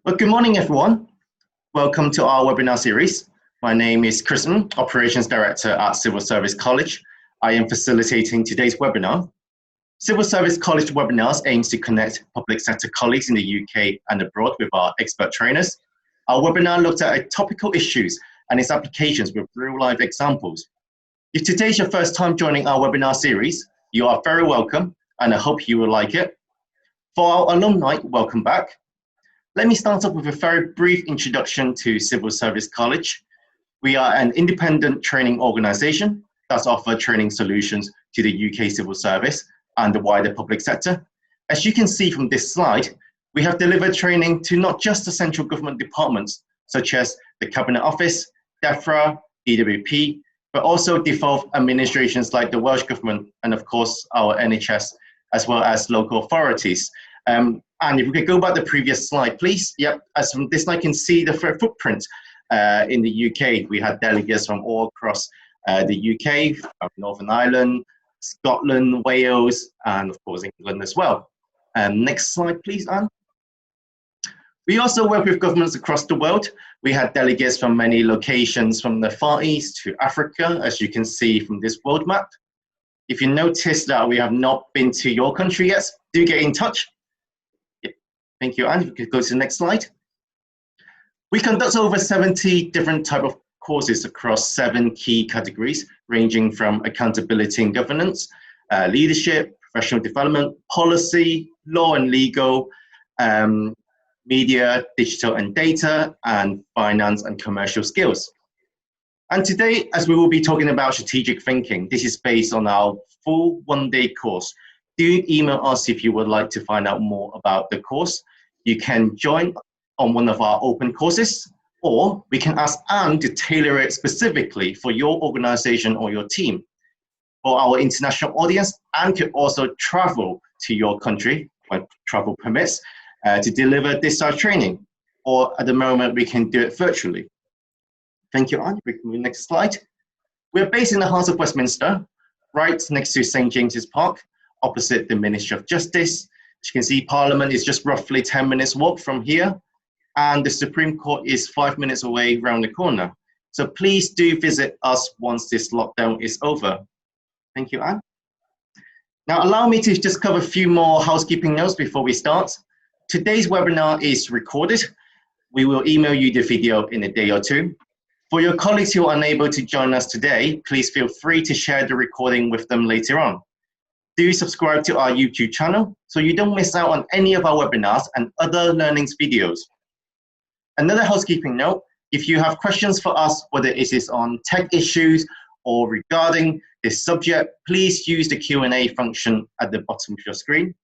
Well, good morning, everyone. Welcome to our webinar series. My name is Kristen, Operations Director at Civil Service College. I am facilitating today's webinar. Civil Service College webinars aims to connect public sector colleagues in the UK and abroad with our expert trainers. Our webinar looked at topical issues and its applications with real-life examples. If today's your first time joining our webinar series, you are very welcome, and I hope you will like it. For our alumni, welcome back. Let me start off with a very brief introduction to Civil Service College. We are an independent training organisation that offers training solutions to the UK civil service and the wider public sector. As you can see from this slide, we have delivered training to not just the central government departments, such as the Cabinet Office, DEFRA, DWP, but also devolved administrations like the Welsh Government and, of course, our NHS, as well as local authorities. And if we could go back to the previous slide, please. Yep, as from this slide, you can see the footprint in the UK. We had delegates from all across the UK, from Northern Ireland, Scotland, Wales, and of course England as well. Next slide, please, Anne. We also work with governments across the world. We had delegates from many locations from the Far East to Africa, as you can see from this world map. If you notice that we have not been to your country yet, do get in touch. Thank you, Anne. You could go to the next slide. We conduct over 70 different types of courses across 7 key categories, ranging from accountability and governance, leadership, professional development, policy, law and legal, media, digital and data, and finance and commercial skills. And today, as we will be talking about strategic thinking, this is based on our full one-day course. Do email us if you would like to find out more about the course. You can join on one of our open courses, or we can ask Anne to tailor it specifically for your organization or your team. For our international audience, Anne could also travel to your country, when travel permits, to deliver this type of training. Or at the moment, we can do it virtually. Thank you, Anne. We can move next slide. We're based in the heart of Westminster, right next to St. James's Park, opposite the Ministry of Justice. As you can see, Parliament is just roughly 10 minutes walk from here, and the Supreme Court is 5 minutes away around the corner. So please do visit us once this lockdown is over. Thank you, Anne. Now allow me to just cover a few more housekeeping notes before we start. Today's webinar is recorded. We will email you the video in a day or two. For your colleagues who are unable to join us today, please feel free to share the recording with them later on. Do subscribe to our YouTube channel so you don't miss out on any of our webinars and other learnings videos. Another housekeeping note, if you have questions for us, whether it is on tech issues or regarding this subject, please use the Q&A function at the bottom of your screen.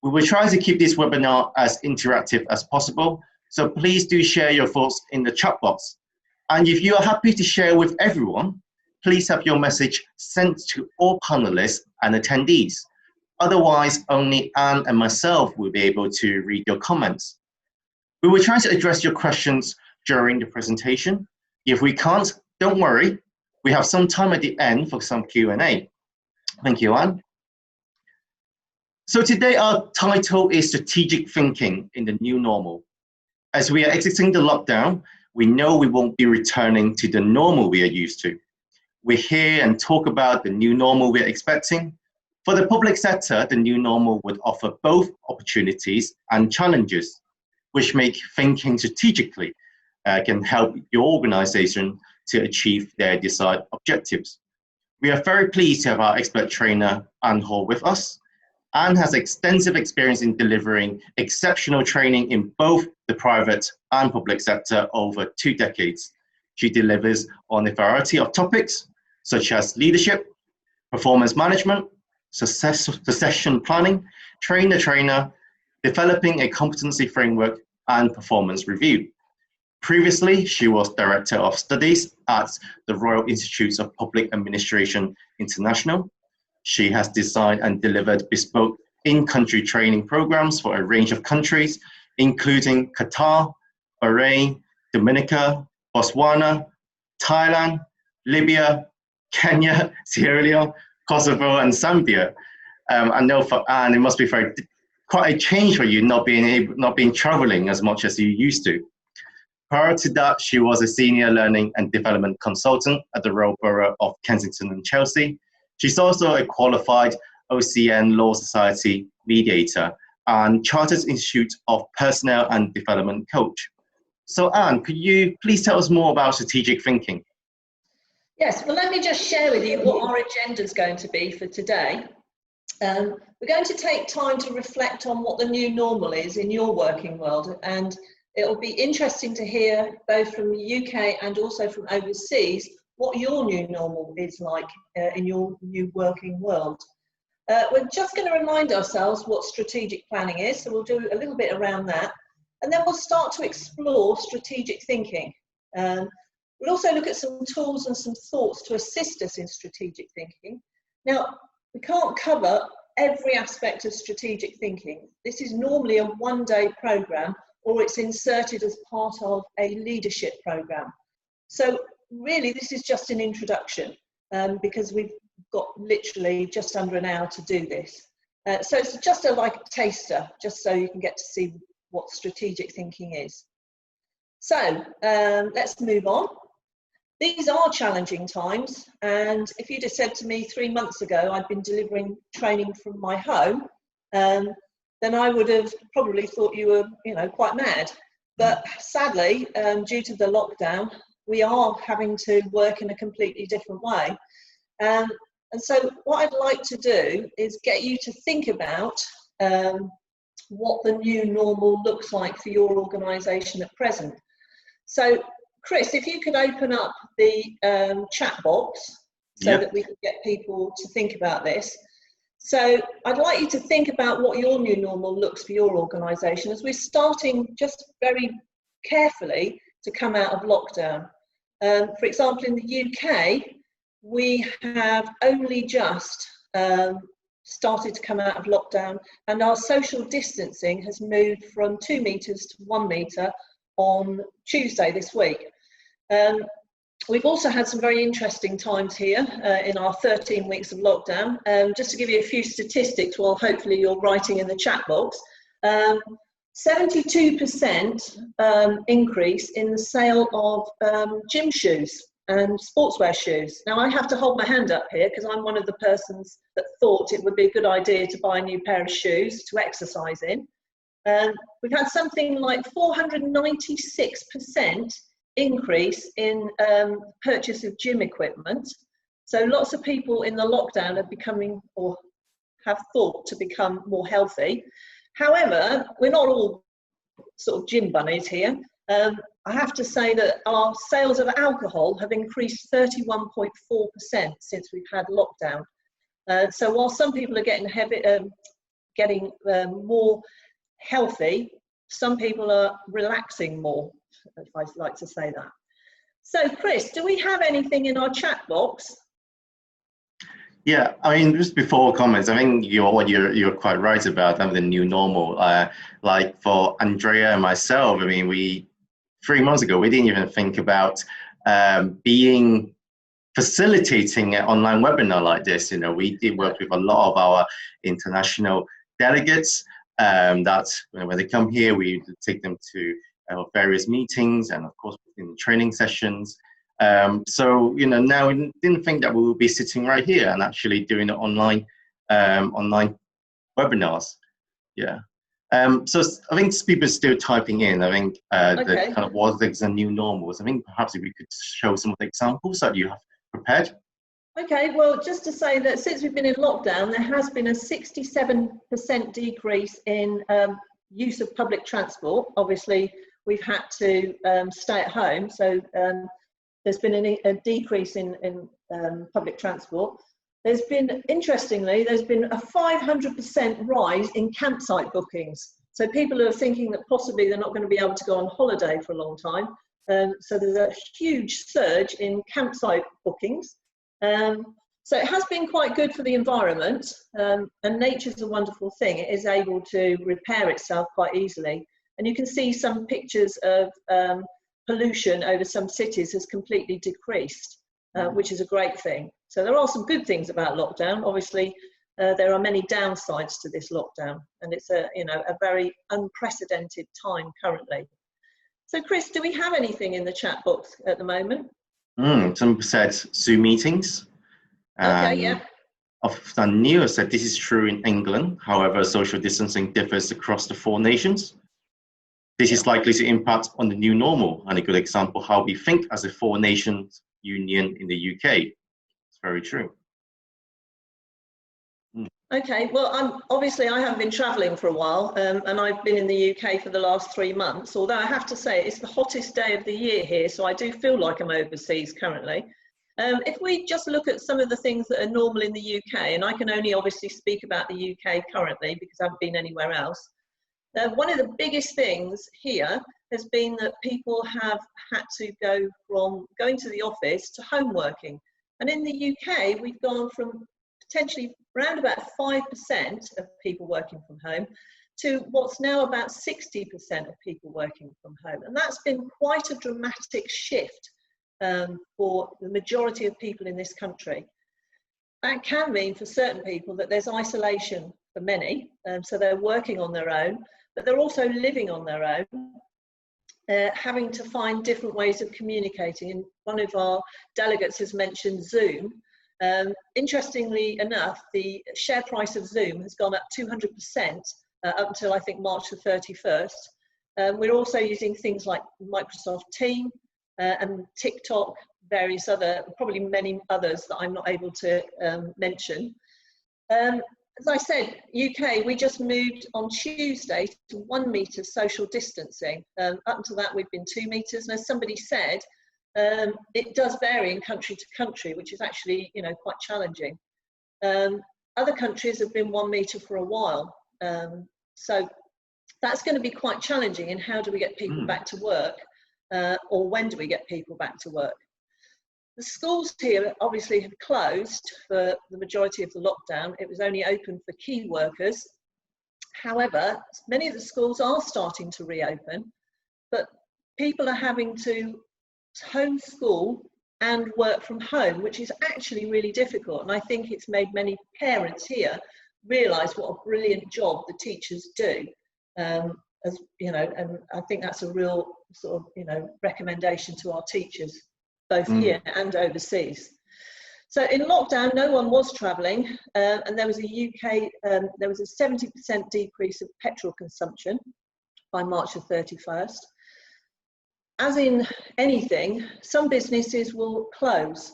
We will try to keep this webinar as interactive as possible, so please do share your thoughts in the chat box. And if you are happy to share with everyone, please have your message sent to all panelists and attendees. Otherwise, only Anne and myself will be able to read your comments. We will try to address your questions during the presentation. If we can't, don't worry. We have some time at the end for some Q&A. Thank you, Anne. So today our title is Strategic Thinking in the New Normal. As we are exiting the lockdown, we know we won't be returning to the normal we are used to. We hear and talk about the new normal we're expecting. For the public sector, the new normal would offer both opportunities and challenges, which make thinking strategically can help your organization to achieve their desired objectives. We are very pleased to have our expert trainer, Anne Hall, with us. Anne has extensive experience in delivering exceptional training in both the private and public sector over 2 decades. She delivers on a variety of topics, such as leadership, performance management, succession planning, train-the-trainer, developing a competency framework, and performance review. Previously, she was Director of Studies at the Royal Institute of Public Administration International. She has designed and delivered bespoke in-country training programs for a range of countries, including Qatar, Bahrain, Dominica, Botswana, Thailand, Libya, Kenya, Sierra Leone, Kosovo, and Zambia. I know for Anne, it must be very quite a change for you, not being traveling as much as you used to. Prior to that, she was a senior learning and development consultant at the Royal Borough of Kensington and Chelsea. She's also a qualified OCN Law Society mediator and Chartered Institute of Personnel and Development coach. So Anne, could you please tell us more about strategic thinking? Yes, well, let me just share with you what our agenda is going to be for today. We're going to take time to reflect on what the new normal is in your working world, and it'll be interesting to hear both from the UK and also from overseas what your new normal is like in your new working world. We're just going to remind ourselves what strategic planning is, so we'll do a little bit around that, and then we'll start to explore strategic thinking. We'll also look at some tools and some thoughts to assist us in strategic thinking. Now, we can't cover every aspect of strategic thinking. This is normally a one-day programme, or it's inserted as part of a leadership programme. So really, this is just an introduction because we've got literally just under an hour to do this. So it's just like a taster, just so you can get to see what strategic thinking is. So let's move on. These are challenging times, and if you'd have said to me 3 months ago I'd been delivering training from my home, then I would have probably thought you were, quite mad. But sadly, due to the lockdown, we are having to work in a completely different way. And so what I'd like to do is get you to think about what the new normal looks like for your organisation at present. So Chris, if you could open up the chat box so that we can get people to think about this. So I'd like you to think about what your new normal looks for your organisation as we're starting just very carefully to come out of lockdown. For example, in the UK, we have only just started to come out of lockdown, and our social distancing has moved from 2 metres to 1 metre on Tuesday this week. We've also had some very interesting times here in our 13 weeks of lockdown. Just to give you a few statistics, well, hopefully you're writing in the chat box. 72% increase in the sale of gym shoes and sportswear shoes. Now, I have to hold my hand up here because I'm one of the persons that thought it would be a good idea to buy a new pair of shoes to exercise in. We've had something like 496% increase in purchase of gym equipment. So lots of people in the lockdown are becoming, or have thought to become, more healthy. However, we're not all sort of gym bunnies here. I have to say that our sales of alcohol have increased 31.4% since we've had lockdown. So while some people are getting more healthy, some people are relaxing more, if I like to say that. So Chris, do we have anything in our chat box? Yeah, I mean, just before comments, I think you're quite right about the new normal. Like for Andrea and myself, I mean, 3 months ago, we didn't even think about facilitating an online webinar like this. We did work with a lot of our international delegates. That when they come here, we take them to various meetings and, of course, in training sessions. So now we didn't think that we would be sitting right here and actually doing online webinars. Yeah. So I think people are still typing in. I think the kind of what is the new normals. I think perhaps if we could show some of the examples that you have prepared. Okay, well, just to say that since we've been in lockdown, there has been a 67% decrease in use of public transport. Obviously, we've had to stay at home, so there's been a decrease in public transport. Interestingly, there's been a 500% rise in campsite bookings. So people are thinking that possibly they're not going to be able to go on holiday for a long time. So there's a huge surge in campsite bookings. So it has been quite good for the environment, and nature's a wonderful thing. It is able to repair itself quite easily. And you can see some pictures of pollution over some cities has completely decreased, which is a great thing. So there are some good things about lockdown. Obviously, there are many downsides to this lockdown, and it's a very unprecedented time currently. So Chris, do we have anything in the chat box at the moment? Some said Zoom meetings. Okay, yeah. Often Neil said this is true in England. However, social distancing differs across the 4 nations. This is likely to impact on the new normal, and a good example how we think as a 4 nations union in the UK. It's very true. Okay, well, obviously I haven't been travelling for a while, and I've been in the UK for the last 3 months, although I have to say it's the hottest day of the year here, so I do feel like I'm overseas currently. If we just look at some of the things that are normal in the UK, and I can only obviously speak about the UK currently because I haven't been anywhere else, one of the biggest things here has been that people have had to go from going to the office to home working. And in the UK, we've gone from potentially around about 5% of people working from home to what's now about 60% of people working from home. And that's been quite a dramatic shift for the majority of people in this country. That can mean for certain people that there's isolation for many, so they're working on their own, but they're also living on their own, having to find different ways of communicating. And one of our delegates has mentioned Zoom. Interestingly enough, the share price of Zoom has gone up 200% up until I think March the 31st. We're also using things like Microsoft Teams and TikTok, various other, probably many others that I'm not able to mention. As I said, UK, we just moved on Tuesday to 1 metre social distancing. Up until that, we've been 2 metres. And as somebody said, it does vary in country to country, which is actually, quite challenging. Other countries have been 1 metre for a while. So that's going to be quite challenging in how do we get people back to work, or when do we get people back to work. The schools here obviously have closed for the majority of the lockdown. It was only open for key workers. However, many of the schools are starting to reopen, but people are having to homeschool and work from home, which is actually really difficult. And I think it's made many parents here realise what a brilliant job the teachers do. As you know, and I think that's a real sort of, recommendation to our teachers, both here and overseas. So in lockdown, no one was travelling, and there was a 70% decrease of petrol consumption by March the 31st. As in anything, some businesses will close,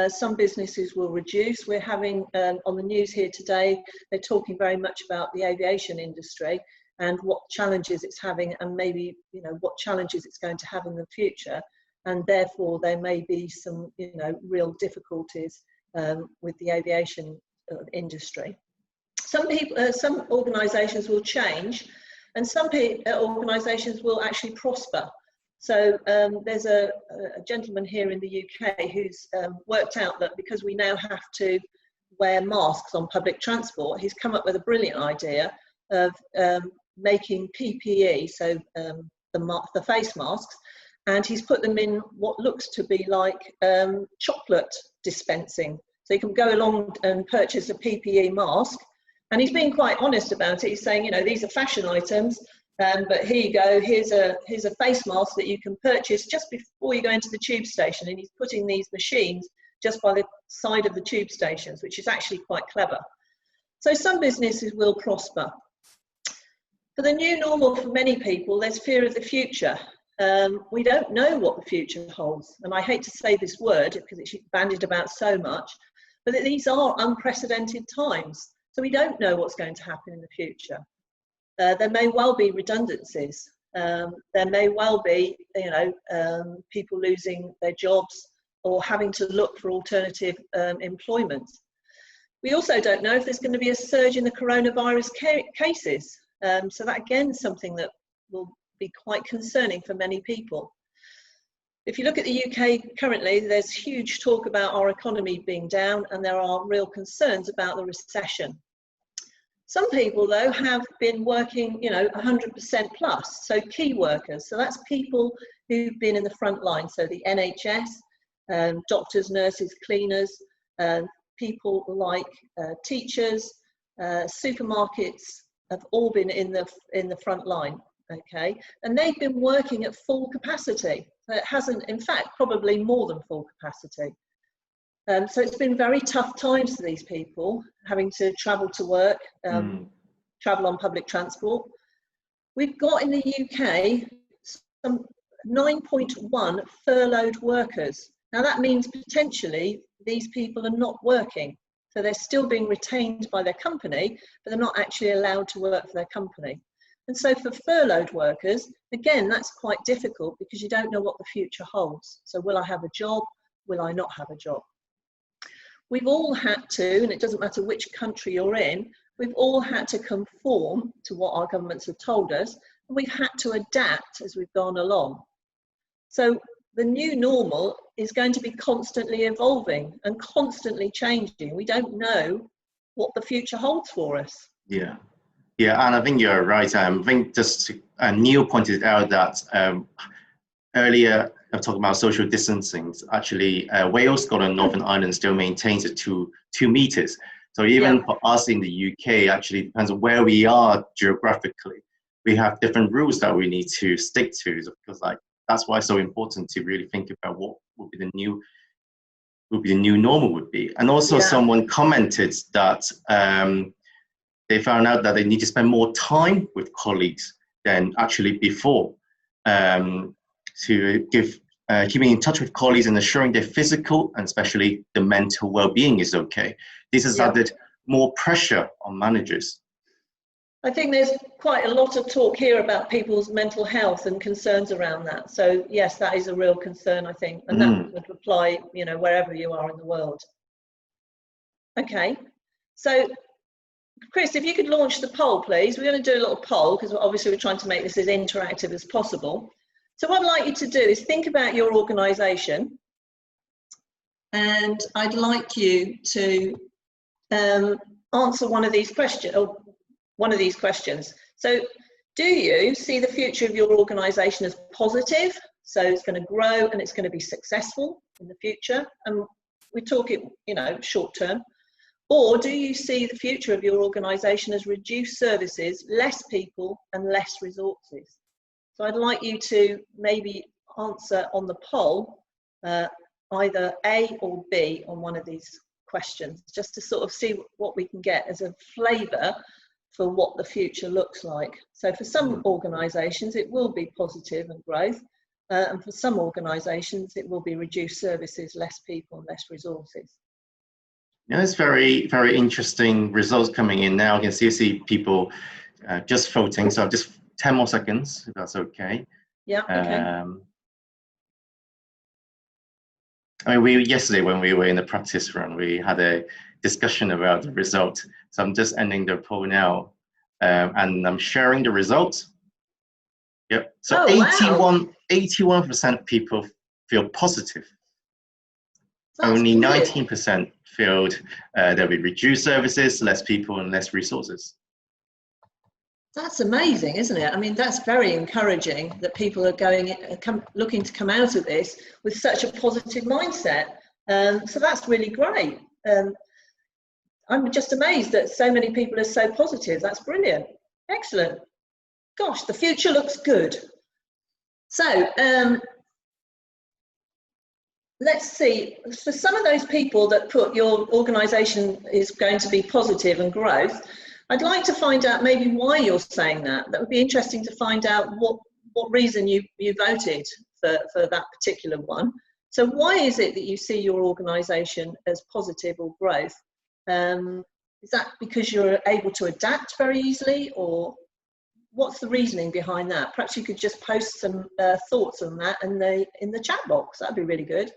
some businesses will reduce. We're having, on the news here today, they're talking very much about the aviation industry and what challenges it's having, and maybe, what challenges it's going to have in the future. And therefore there may be some, real difficulties with the aviation industry. Some organisations will change, and some organisations will actually prosper. So there's a gentleman here in the UK who's worked out that because we now have to wear masks on public transport, he's come up with a brilliant idea of making PPE, so the face masks, and he's put them in what looks to be like chocolate dispensing. So you can go along and purchase a PPE mask, and he's being quite honest about it. He's saying, these are fashion items, but here you go, here's a face mask that you can purchase just before you go into the tube station, and he's putting these machines just by the side of the tube stations, which is actually quite clever. So some businesses will prosper. For the new normal, for many people, there's fear of the future. We don't know what the future holds, and I hate to say this word because it's bandied about so much, but these are unprecedented times, so we don't know what's going to happen in the future. There may well be redundancies. There may well be, people losing their jobs or having to look for alternative employment. We also don't know if there's going to be a surge in the coronavirus cases. So that again is something that will be quite concerning for many people. If you look at the UK currently, there's huge talk about our economy being down, and there are real concerns about the recession. Some people, though, have been working, 100% plus, so key workers. So that's people who've been in the front line, so the NHS, doctors, nurses, cleaners, people like teachers, supermarkets have all been in the front line, okay, and they've been working at full capacity. So it hasn't, in fact, probably more than full capacity. So it's been very tough times for these people, having to travel to work, travel on public transport. We've got in the UK some 9.1 furloughed workers. Now that means potentially these people are not working. So they're still being retained by their company, but they're not actually allowed to work for their company. And so for furloughed workers, again, that's quite difficult because you don't know what the future holds. So will I have a job? Will I not have a job? We've all had to, and it doesn't matter which country you're in, we've all had to conform to what our governments have told us, and we've had to adapt as we've gone along. So the new normal is going to be constantly evolving and constantly changing. We don't know what the future holds for us. Yeah, and I think you're right. I think just Neil pointed out that earlier, I talked about social distancing. Actually, Wales, Scotland, Northern Ireland still maintains it to 2 meters. So even for us in the UK, actually depends on where we are geographically. We have different rules that we need to stick to, because that's why it's so important to really think about what would be the new normal would be. And also someone commented that they found out that they need to spend more time with colleagues than actually before, to keeping in touch with colleagues and ensuring their physical and especially the mental well-being is okay. This has added more pressure on managers. I think there's quite a lot of talk here about people's mental health and concerns around that. So yes, that is a real concern, I think, and that would apply, wherever you are in the world. Okay, so Chris, if you could launch the poll, please. We're going to do a little poll because obviously we're trying to make this as interactive as possible. So what I'd like you to do is think about your organisation, and I'd like you to answer one of these questions. So do you see the future of your organisation as positive? So it's going to grow and it's going to be successful in the future, and we're talking, short term. Or do you see the future of your organisation as reduced services, less people and less resources? So I'd like you to maybe answer on the poll either A or B on one of these questions, just to sort of see what we can get as a flavour for what the future looks like. So for some organisations, it will be positive and growth, and for some organisations, it will be reduced services, less people and less resources. Yeah, it's very, very interesting results coming in now. I can see people just voting, so just 10 more seconds, if that's okay. Yeah, okay. Yesterday when we were in the practice run, we had a discussion about the result. So I'm just ending the poll now, and I'm sharing the results. Yep. So 81% people feel positive. That's only 19% feel there'll be reduced services, less people, and less resources. That's amazing, isn't it? I mean, that's very encouraging that people are looking to come out of this with such a positive mindset. So that's really great. I'm just amazed that so many people are so positive. That's brilliant. Excellent. Gosh, the future looks good. So let's see. For some of those people that put your organisation is going to be positive and growth, I'd like to find out maybe why you're saying that. That would be interesting to find out what reason you voted for that particular one. So why is it that you see your organisation as positive or growth? Is that because you're able to adapt very easily, or what's the reasoning behind that? Perhaps you could just post some thoughts on that in the chat box. That'd be really good.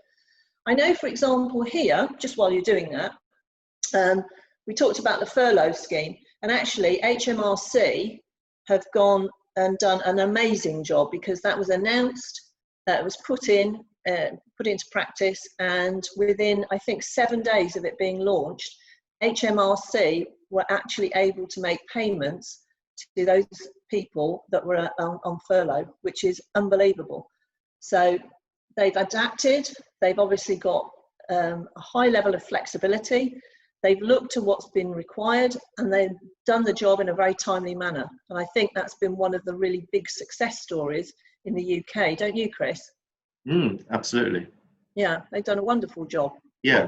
I know, for example, here, just while you're doing that, we talked about the furlough scheme, and actually HMRC have gone and done an amazing job, because that was announced, it was put into practice, and within, I think, 7 days of it being launched, HMRC were actually able to make payments to those people that were on furlough, which is unbelievable. So they've adapted, they've obviously got a high level of flexibility, they've looked at what's been required and they've done the job in a very timely manner. And I think that's been one of the really big success stories in the UK, don't you, Chris? Absolutely. Yeah, they've done a wonderful job. Yeah.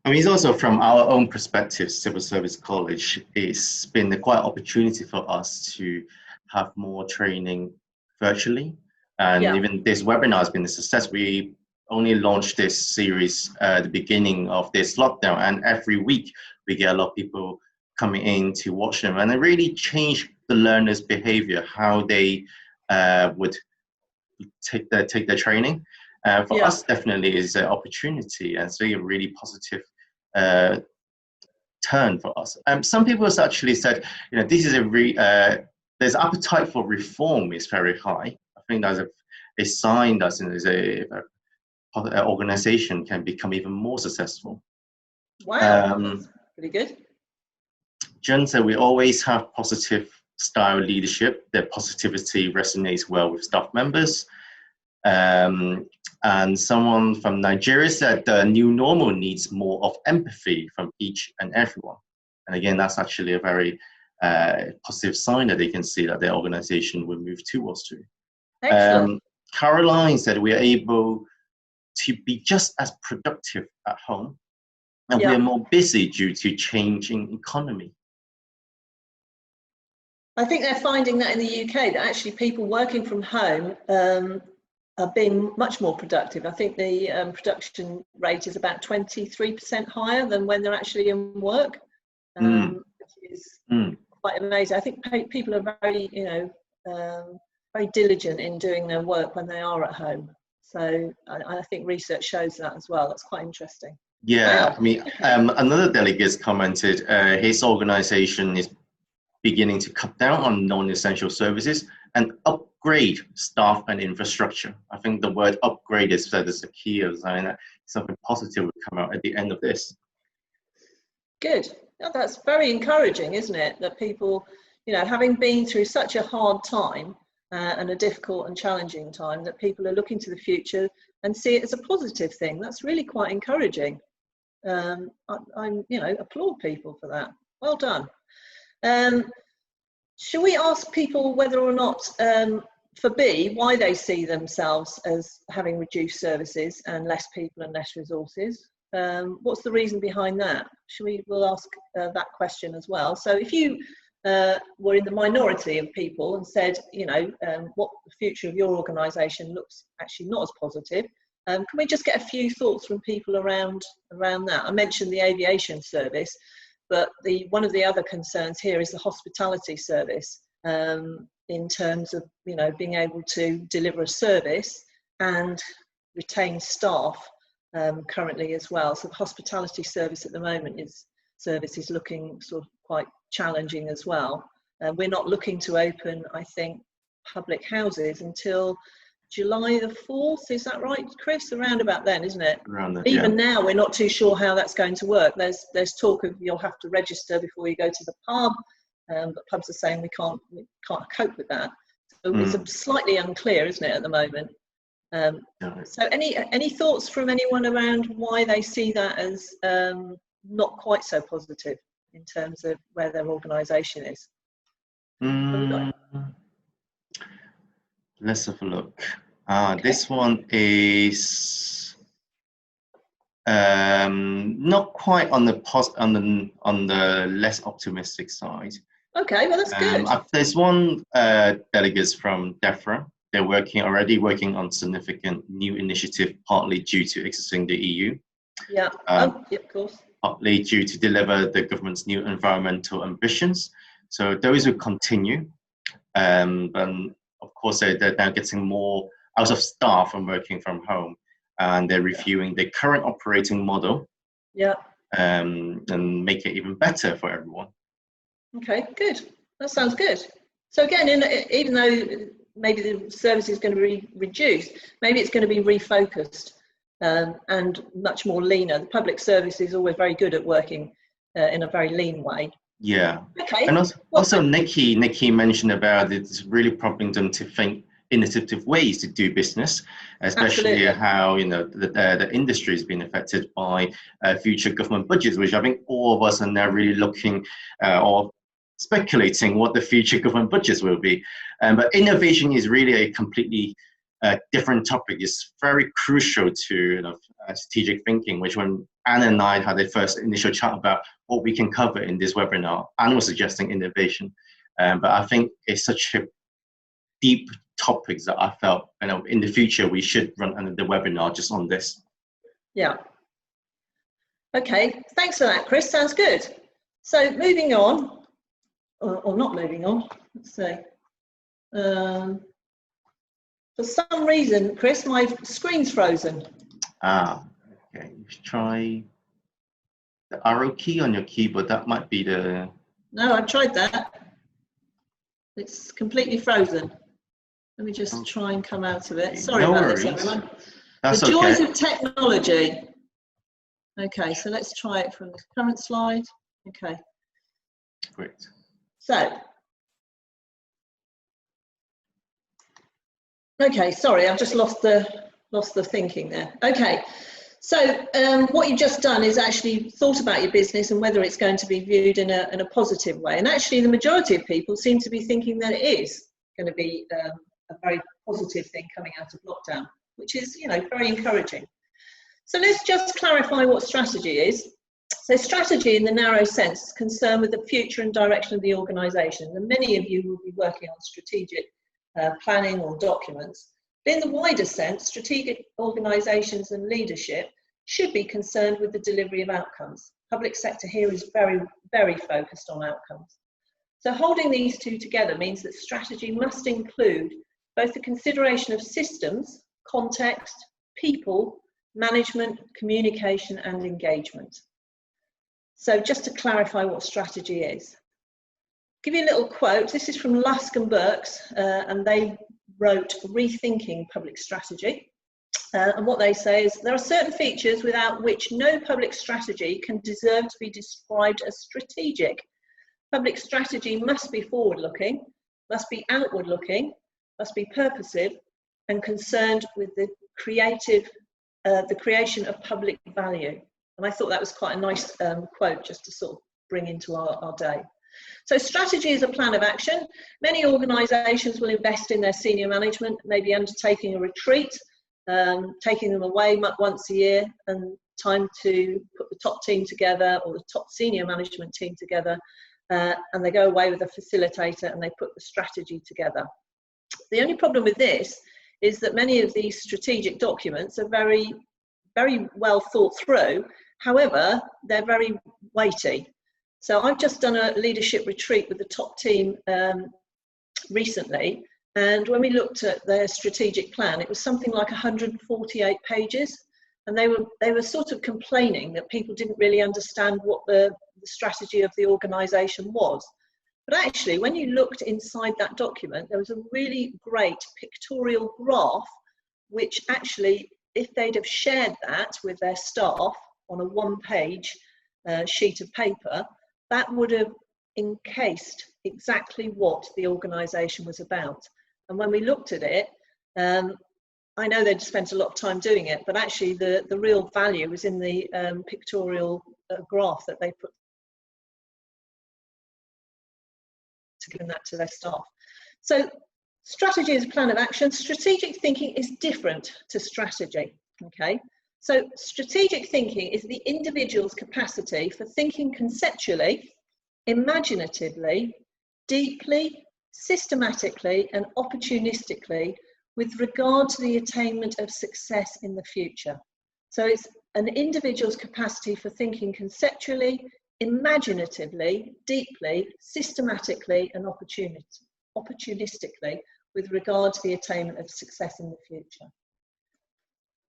I mean, it's also from our own perspective, Civil Service College, it's been a quite opportunity for us to have more training virtually. And even this webinar has been a success. We only launched this series at the beginning of this lockdown, and every week we get a lot of people coming in to watch them, and it really changed the learners' behavior, how they would take their training. For us, definitely is an opportunity, and so a really positive turn for us. Some people have actually said, this is there's appetite for reform is very high. I think that's a sign that an organization can become even more successful. Wow, that's pretty good. Jen said we always have positive style leadership. Their positivity resonates well with staff members. And someone from Nigeria said the new normal needs more of empathy from each and everyone. And again, that's actually a very positive sign that they can see that their organization will move towards to. Excellent. Caroline said we are able to be just as productive at home, and we are more busy due to changing economy. I think they're finding that in the UK, that actually people working from home are being much more productive. I think the production rate is about 23% higher than when they're actually in work, which is quite amazing. I think people are very, very diligent in doing their work when they are at home. So I think research shows that as well. That's quite interesting. Yeah, Wow. I mean, another delegate commented his organization is beginning to cut down on non-essential services and upgrade staff and infrastructure. I think the word upgrade is said as the key of that something positive will come out at the end of this. Good. That's very encouraging, isn't it? That people, having been through such a hard time and a difficult and challenging time, that people are looking to the future and see it as a positive thing. That's really quite encouraging. I applaud people for that. Well done. Shall we ask people whether or not, for B, why they see themselves as having reduced services and less people and less resources? What's the reason behind that? We'll ask that question as well. So if you were in the minority of people and said, what the future of your organisation looks actually not as positive, can we just get a few thoughts from people around that? I mentioned the aviation service, but one of the other concerns here is the hospitality service, in terms of being able to deliver a service and retain staff currently as well. So the hospitality service at the moment is looking sort of quite challenging as well. We're not looking to open, I think, public houses until July the 4th, is that right, Chris? Around about then, isn't it? Around that, Even now, we're not too sure how that's going to work. There's talk of you'll have to register before you go to the pub, but pubs are saying we can't cope with that. So it's slightly unclear, isn't it, at the moment? So any thoughts from anyone around why they see that as not quite so positive in terms of where their organisation is? Let's have a look. This one is not quite on the less optimistic side. Okay, well that's good. There's one delegate from DEFRA. They're already working on significant new initiative, partly due to exiting the EU. Yeah. Of course. Partly due to deliver the government's new environmental ambitions. So those will continue. But of course, they're now getting more out of staff and working from home, and they're reviewing the current operating model. Yeah. And make it even better for everyone. Okay, good. That sounds good. So again, even though maybe the service is going to be reduced, maybe it's going to be refocused and much more leaner. The public service is always very good at working in a very lean way. Yeah. Okay. And also Nikki mentioned about it's really prompting them to think innovative ways to do business, especially Absolutely. how the industry has been affected by future government budgets, which I think all of us are now really looking or speculating what the future government budgets will be. But innovation is really a completely different topic. It's very crucial to strategic thinking, which when Anna and I had a first initial chat about what we can cover in this webinar, Anna was suggesting innovation. But I think it's such a deep topic that I felt in the future we should run another webinar just on this. Yeah. Okay, thanks for that, Chris. Sounds good. So moving on, or not moving on, let's see. For some reason, Chris, my screen's frozen. Okay. Try the arrow key on your keyboard. That might be the... No, I've tried that. It's completely frozen. Let me just try and come out of it. Sorry about this, everyone. That's the joys okay. of technology. Okay, so let's try it from the current slide. Okay. Great. So, okay, sorry, I've just lost the thinking there. Okay, so what you've just done is actually thought about your business and whether it's going to be viewed in a positive way. And actually, the majority of people seem to be thinking that it is going to be a very positive thing coming out of lockdown, which is, very encouraging. So let's just clarify what strategy is. So strategy in the narrow sense is concerned with the future and direction of the organisation. And many of you will be working on strategic planning or documents. But in the wider sense, strategic organisations and leadership should be concerned with the delivery of outcomes. Public sector here is very, very focused on outcomes. So holding these two together means that strategy must include both the consideration of systems, context, people, management, communication and engagement. So just to clarify what strategy is. Give you a little quote. This is from Lusk and Burks, and they wrote Rethinking Public Strategy. And what they say is, there are certain features without which no public strategy can deserve to be described as strategic. Public strategy must be forward-looking, must be outward-looking, must be purposive, and concerned with the creation of public value. And I thought that was quite a nice quote just to sort of bring into our day. So strategy is a plan of action. Many organisations will invest in their senior management, maybe undertaking a retreat, taking them away once a year, and time to put the top team together or the top senior management team together, and they go away with a facilitator and they put the strategy together. The only problem with this is that many of these strategic documents are very, very well thought through. However, they're very weighty. So I've just done a leadership retreat with the top team recently, and when we looked at their strategic plan, it was something like 148 pages, and they were sort of complaining that people didn't really understand what the strategy of the organisation was. But actually, when you looked inside that document, there was a really great pictorial graph, which actually, if they'd have shared that with their staff on a one-page sheet of paper, that would have encased exactly what the organisation was about. And when we looked at it, I know they'd spent a lot of time doing it, but actually the real value was in the pictorial graph that they put to give that to their staff. So strategy is a plan of action. Strategic thinking is different to strategy, okay? So strategic thinking is the individual's capacity for thinking conceptually, imaginatively, deeply, systematically and opportunistically with regard to the attainment of success in the future. So it's an individual's capacity for thinking conceptually, imaginatively, deeply, systematically and opportunistically with regard to the attainment of success in the future.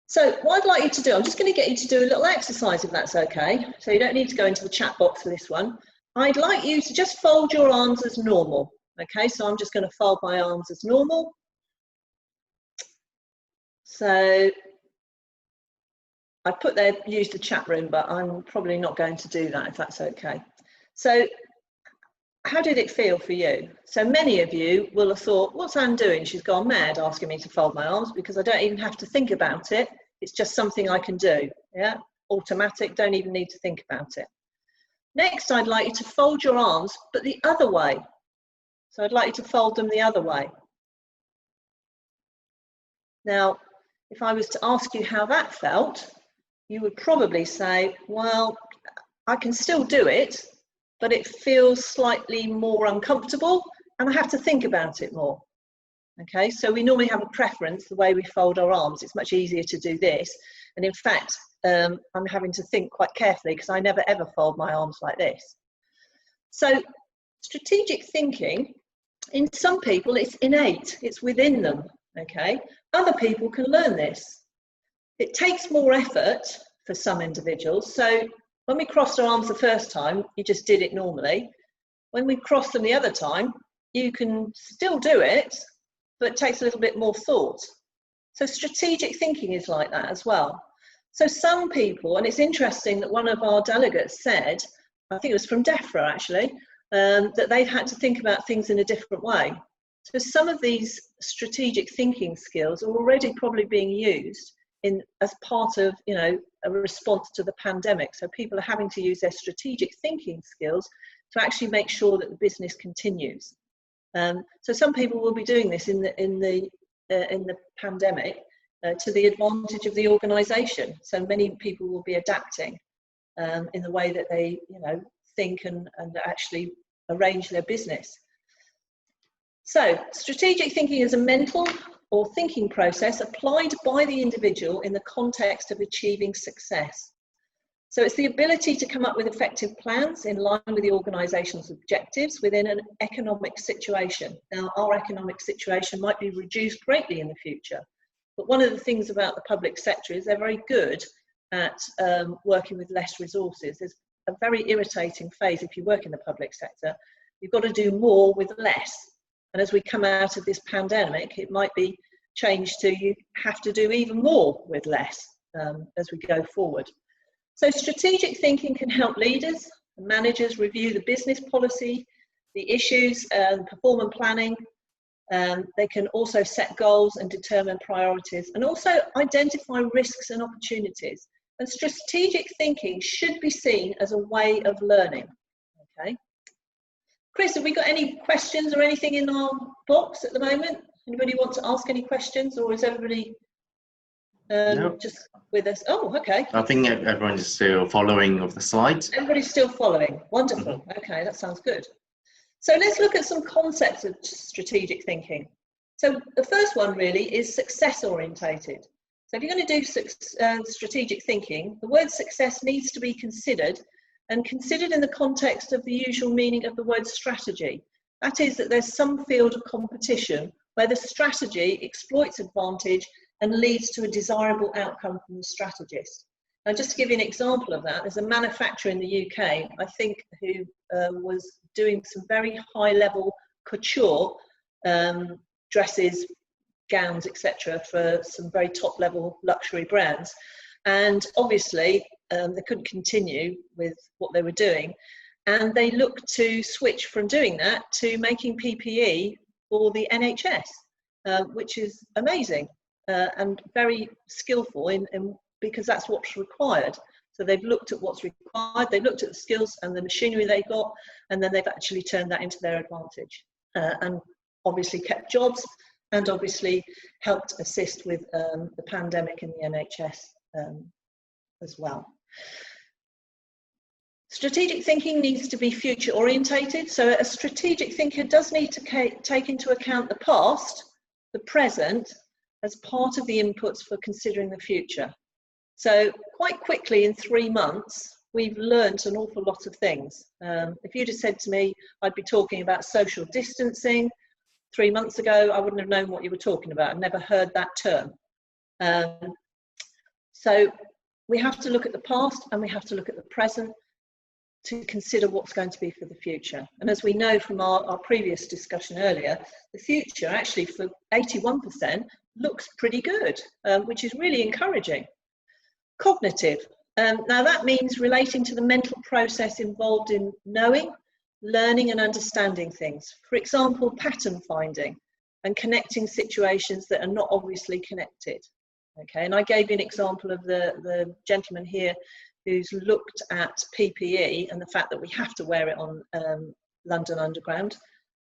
So what I'd like you to do, I'm just going to get you to do a little exercise if that's okay. So you don't need to go into the chat box for this one. I'd like you to just fold your arms as normal. Okay, so I'm just going to fold my arms as normal. So I put there, use the chat room, but I'm probably not going to do that if that's okay. So how did it feel for you? So many of you will have thought, what's Anne doing? She's gone mad asking me to fold my arms, because I don't even have to think about it. It's just something I can do. Yeah, automatic, don't even need to think about it. Next, I'd like you to fold your arms, but the other way. So I'd like you to fold them the other way. Now, if I was to ask you how that felt, you would probably say, well, I can still do it, but it feels slightly more uncomfortable and I have to think about it more. Okay, so we normally have a preference the way we fold our arms. It's much easier to do this. And in fact, I'm having to think quite carefully because I never ever fold my arms like this. So strategic thinking, in some people, it's innate, it's within them. Okay, other people can learn this. It takes more effort for some individuals. So when we crossed our arms the first time, you just did it normally. When we cross them the other time, you can still do it, but it takes a little bit more thought. So strategic thinking is like that as well. So some people, and it's interesting that one of our delegates said, I think it was from DEFRA actually, that they've had to think about things in a different way. So some of these strategic thinking skills are already probably being used as part of, you know, a response to the pandemic. So people are having to use their strategic thinking skills to actually make sure that the business continues. So some people will be doing this in the pandemic to the advantage of the organisation. So many people will be adapting in the way that they, you know, think and actually arrange their business. So strategic thinking is a mental or thinking process applied by the individual in the context of achieving success. So it's the ability to come up with effective plans in line with the organisation's objectives within an economic situation. Now, our economic situation might be reduced greatly in the future, but one of the things about the public sector is they're very good at working with less resources. There's a very irritating phase if you work in the public sector. You've got to do more with less. And as we come out of this pandemic, it might be changed to you have to do even more with less as we go forward. So strategic thinking can help leaders and managers review the business policy, the issues and performance planning. They can also set goals and determine priorities and also identify risks and opportunities. And strategic thinking should be seen as a way of learning. Okay. Chris, have we got any questions or anything in our box at the moment? Anybody want to ask any questions, or is everybody No. just with us? Oh, okay. I think everyone is still following of the slides. Everybody's still following. Wonderful. Mm-hmm. Okay, that sounds good. So let's look at some concepts of strategic thinking. So the first one really is success orientated. So if you're going to do strategic thinking, the word success needs to be considered, and considered in the context of the usual meaning of the word strategy. That is, that there's some field of competition where the strategy exploits advantage and leads to a desirable outcome from the strategist. Now, just to give you an example of that, there's a manufacturer in the UK, I think, who was doing some very high-level couture dresses, gowns, etc., for some very top-level luxury brands. And obviously, they couldn't continue with what they were doing. And they looked to switch from doing that to making PPE for the NHS, which is amazing and very skillful because that's what's required. So they've looked at what's required, they've looked at the skills and the machinery they got, and then they've actually turned that into their advantage. And obviously kept jobs and obviously helped assist with the pandemic in the NHS as well. Strategic thinking needs to be future orientated. So a strategic thinker does need to take into account the past, the present, as part of the inputs for considering the future. So quite quickly in 3 months, we've learned an awful lot of things. If you'd have said to me, I'd be talking about social distancing 3 months ago, I wouldn't have known what you were talking about. I've never heard that term. So we have to look at the past and we have to look at the present to consider what's going to be for the future. And as we know from our previous discussion earlier, the future actually for 81% looks pretty good, which is really encouraging. Cognitive. Now that means relating to the mental process involved in knowing, learning and understanding things. For example, pattern finding and connecting situations that are not obviously connected. Okay, and I gave you an example of the gentleman here who's looked at PPE and the fact that we have to wear it on London Underground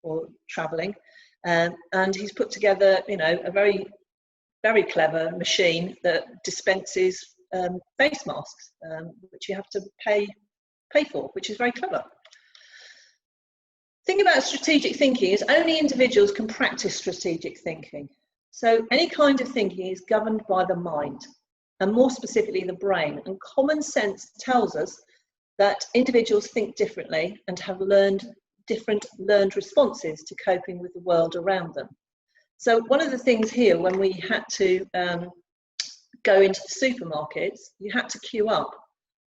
or travelling, and he's put together, you know, a very, very clever machine that dispenses face masks, which you have to pay for, which is very clever. The thing about strategic thinking is only individuals can practice strategic thinking. So any kind of thinking is governed by the mind, and more specifically the brain. And common sense tells us that individuals think differently and have different learned responses to coping with the world around them. So one of the things here, when we had to go into the supermarkets, you had to queue up.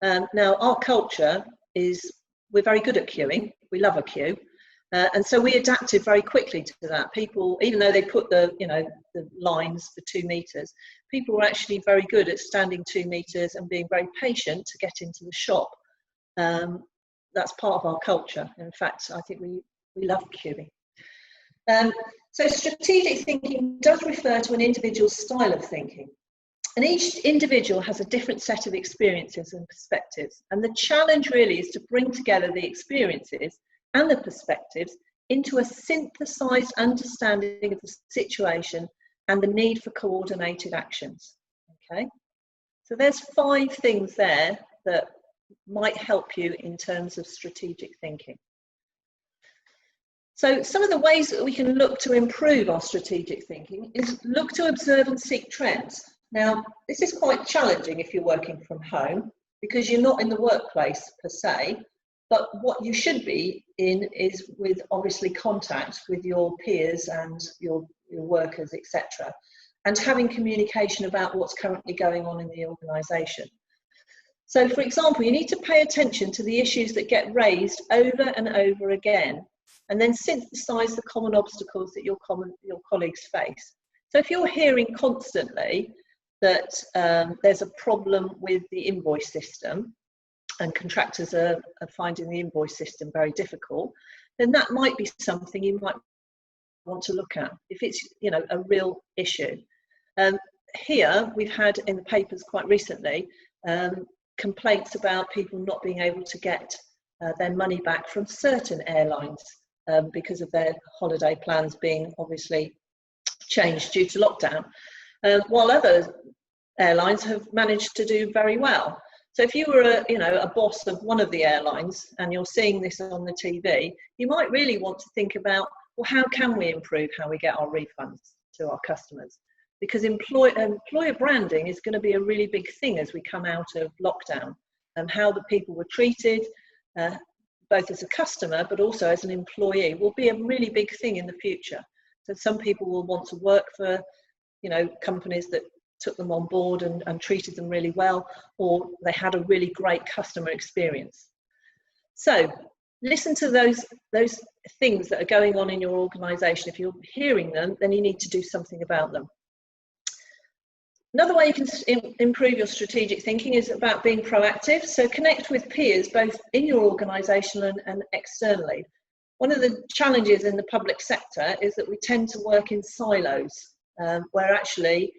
Now our culture is, we're very good at queuing. We love a queue. And so we adapted very quickly to that. People, even though they put the lines for 2 meters, people were actually very good at standing 2 meters and being very patient to get into the shop. That's part of our culture. In fact, I think we love queuing. So strategic thinking does refer to an individual's style of thinking. And each individual has a different set of experiences and perspectives. And the challenge really is to bring together the experiences and the perspectives into a synthesized understanding of the situation and the need for coordinated actions. Okay, so there's 5 things there that might help you in terms of strategic thinking. So some of the ways that we can look to improve our strategic thinking is look to observe and seek trends. Now, this is quite challenging if you're working from home because you're not in the workplace per se. But what you should be in is with obviously contact with your peers and your workers, etc., and having communication about what's currently going on in the organisation. So, for example, you need to pay attention to the issues that get raised over and over again, and then synthesise the common obstacles that your colleagues face. So if you're hearing constantly that there's a problem with the invoice system, and contractors are finding the invoice system very difficult, then that might be something you might want to look at if it's, you know, a real issue. Here we've had in the papers quite recently complaints about people not being able to get their money back from certain airlines because of their holiday plans being obviously changed due to lockdown, while other airlines have managed to do very well. So if you were a boss of one of the airlines and you're seeing this on the TV, you might really want to think about, well, how can we improve how we get our refunds to our customers? Because employer branding is going to be a really big thing as we come out of lockdown, and how the people were treated, both as a customer but also as an employee, will be a really big thing in the future. So some people will want to work for, companies that took them on board and treated them really well, or they had a really great customer experience. So listen to those things that are going on in your organisation. If you're hearing them, then you need to do something about them. Another way you can improve your strategic thinking is about being proactive. So connect with peers, both in your organisation and externally. One of the challenges in the public sector is that we tend to work in silos, where actually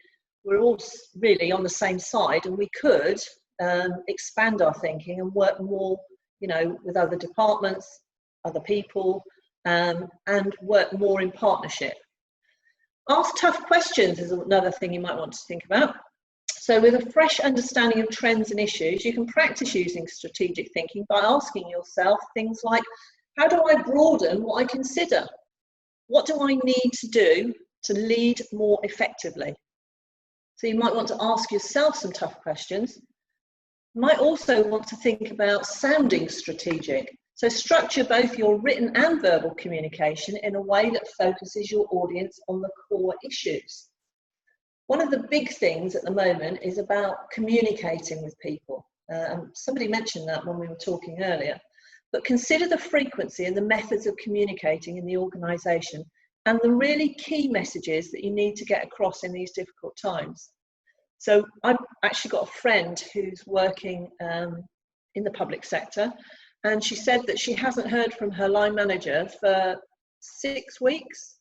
we're all really on the same side, and we could expand our thinking and work more, with other departments, other people, and work more in partnership. Ask tough questions is another thing you might want to think about. So with a fresh understanding of trends and issues, you can practice using strategic thinking by asking yourself things like, how do I broaden what I consider? What do I need to do to lead more effectively? So you might want to ask yourself some tough questions. You might also want to think about sounding strategic. So structure both your written and verbal communication in a way that focuses your audience on the core issues. One of the big things at the moment is about communicating with people. Somebody mentioned that when we were talking earlier. But consider the frequency and the methods of communicating in the organisation and the really key messages that you need to get across in these difficult times. So I've actually got a friend who's working in the public sector, and she said that she hasn't heard from her line manager for 6 weeks.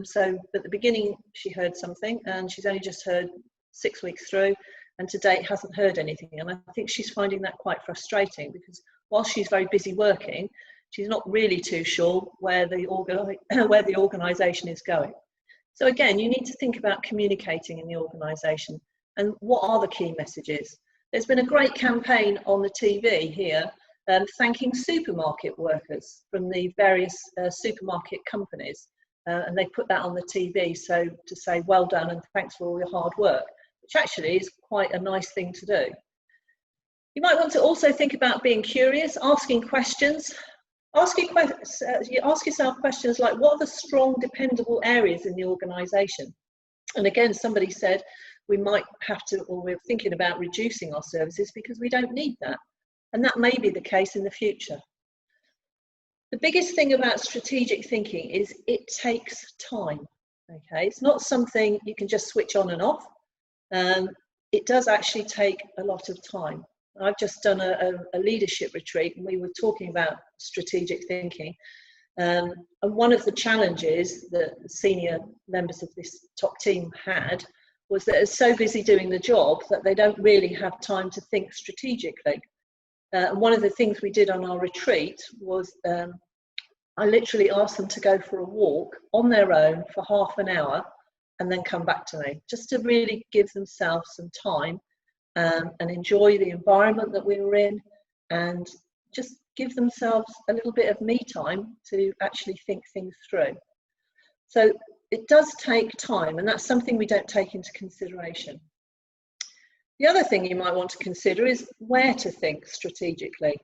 So at the beginning she heard something, and she's only just heard 6 weeks through, and to date hasn't heard anything. And I think she's finding that quite frustrating, because while she's very busy working, she's not really too sure where the organisation is going. So again, you need to think about communicating in the organisation and what are the key messages. There's been a great campaign on the TV here thanking supermarket workers from the various supermarket companies, and they put that on the TV so to say well done and thanks for all your hard work, which actually is quite a nice thing to do. You might want to also think about being curious, asking questions. Ask yourself questions like, what are the strong, dependable areas in the organisation? And again, somebody said we might have to, or we're thinking about reducing our services because we don't need that. And that may be the case in the future. The biggest thing about strategic thinking is it takes time. Okay, it's not something you can just switch on and off. It does actually take a lot of time. I've just done a leadership retreat, and we were talking about strategic thinking. And one of the challenges that the senior members of this top team had was that they're so busy doing the job that they don't really have time to think strategically. And one of the things we did on our retreat was I literally asked them to go for a walk on their own for half an hour and then come back to me, just to really give themselves some time and enjoy the environment that we were in, and just give themselves a little bit of me time to actually think things through. So it does take time, and that's something we don't take into consideration. The other thing you might want to consider is where to think strategically.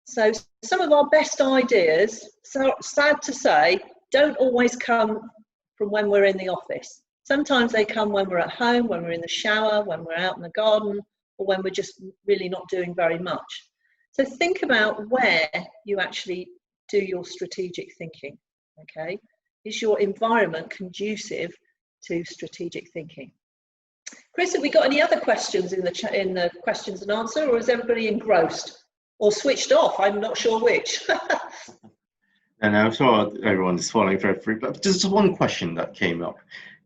So some of our best ideas, so sad to say, don't always come from when we're in the office. Sometimes they come when we're at home, when we're in the shower, when we're out in the garden, or when we're just really not doing very much. So think about where you actually do your strategic thinking, okay? Is your environment conducive to strategic thinking? Chris, have we got any other questions in the questions and answer, or is everybody engrossed or switched off? I'm not sure which. And I'm sure everyone is following very free, but just one question that came up.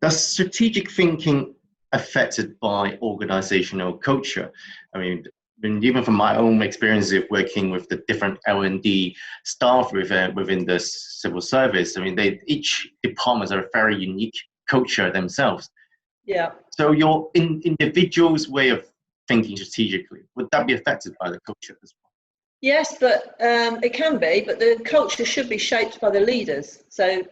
Does strategic thinking affected by organizational culture? I mean, even from my own experience of working with the different L&D staff within the civil service, I mean, each department are a very unique culture themselves. Yeah. So your individual's way of thinking strategically, would that be affected by the culture as well? Yes, but it can be, but the culture should be shaped by the leaders. So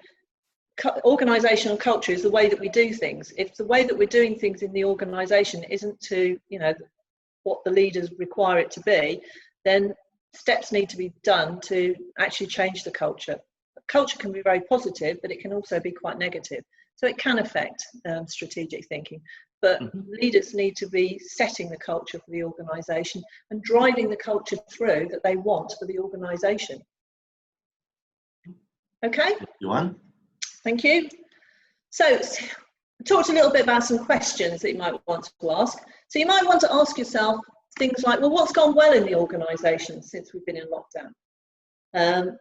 organizational culture is the way that we do things. If the way that we're doing things in the organization isn't to, what the leaders require it to be, then steps need to be done to actually change the culture. Culture can be very positive, but it can also be quite negative. So it can affect strategic thinking. But leaders need to be setting the culture for the organisation and driving the culture through that they want for the organisation. Okay? Johan? Thank you. So I talked a little bit about some questions that you might want to ask. So you might want to ask yourself things like, well, what's gone well in the organisation since we've been in lockdown?